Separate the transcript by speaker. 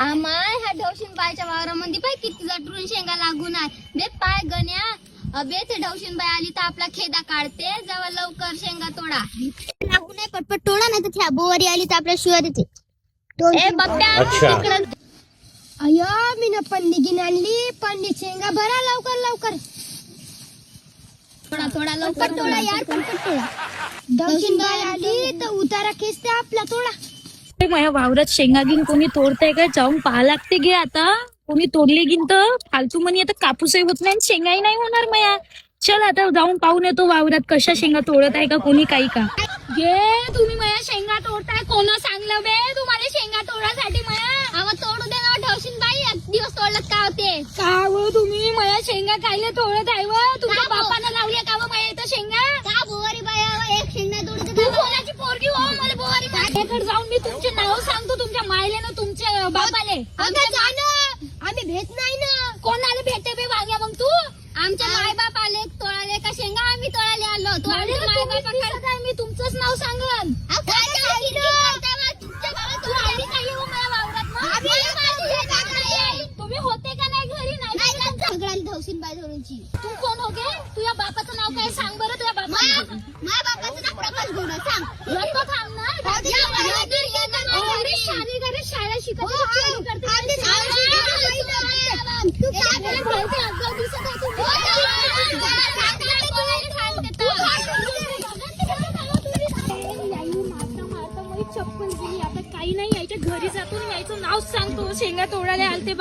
Speaker 1: आमाय ह्या ढवशीन बायच्या वावरामध्ये पाय किती जटरून शेंगा लागून आहे बे पाय गण्या. अबे ते ढवशीन बाई आली तर आपला खेदा काढते. जेव्हा लवकर शेंगा तोडा लागू नाही पटपट तोडा नाही तर बोवारी आली तर आपल्या शिवाय देते. अय्या मी ना पन्नी घेऊन आणली. पन्नी शेंगा भरा लवकर लवकर. थोडा लवकर तोडा यार पटपट तोडा. ढवशीन बाई आली तर उतारा खेचते आपला तोडा.
Speaker 2: माझ्या वावरात शेंगा घेऊन कोणी तोडताय का जाऊन पाहा लागते घे. आता कोणी तोडले घेईन तर फालतू म्हणे आता कापूसही होत नाही शेंगाही नाही होणार माया. चल आता जाऊन पाहून येतो वावरात कशा शेंगा तोडत आहे का कोणी काही का.
Speaker 1: गे तुम्ही माया शेंगा तोडताय कोण सांगलं बे तुम्हाला शेंगा तोडासाठी माया. आम्हा तोडू दे ना ढवशीन बाई. एक दिवस तोडलं का होते का व तुम्ही माया शेंगा खायला तोडत आहे व. तुमच्या बापानं लावल्या का व माया इथं शेंगा. का बोवारी बाया एक शेंगा तोडत तू कोणाची पोरगी हो मला बोवारी माझ्याकडे जाऊन मी तुमचे नाव सांगतो तुमच्या मायले ना तुमच्या बापाले. आम्ही भेट नाही ना. कोणाला भेटते बे वाग्या मग तू. आमच्या माय बाप आले तोडाले का शेंगा आम्ही तोडाले आलो. तू माय बापाकडे मी तुमचंच नाव सांगन. तुम्ही होते का नाही घरी नाही ढवशीन बाई धरूनची. तू कोण हो गे. तुझ्या बापाचं नाव काय सांग बरं. तुझ्या बापाचं नाव प्रकाश घोडा सांग. येतो थांब ना. शाळा शिकत
Speaker 2: चप्पल गेली आता काही नाही यायच्या घरी जातो यायचं नाव सांगतो शेंगा तोडायला आलते.